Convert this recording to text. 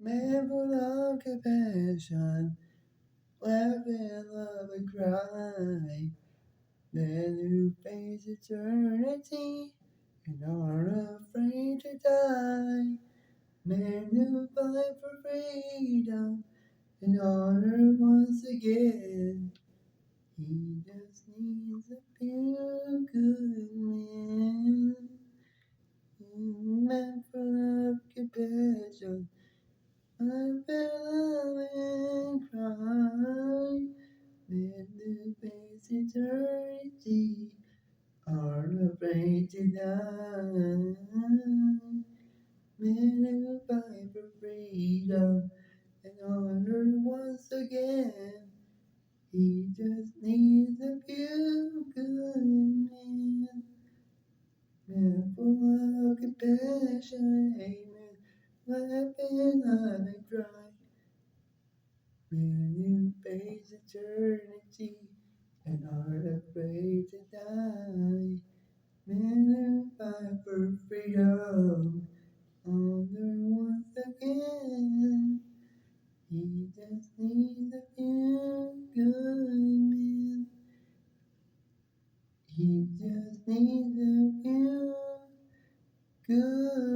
Man full of compassion, laughing, love and cry. Men who face eternity and aren't afraid to die. Men who fight for freedom and honor once again. He just needs a few good men. Men full of compassion, I feel and cry. Men who face eternity aren't afraid to die. Men who fight for freedom and honor once again. He just needs a few good men. Men full of compassion, amen. Laughing, love and cry. Men who face eternity and aren't afraid to die. Men who fight for freedom, honor once again. He just needs a few good men. He just needs a few good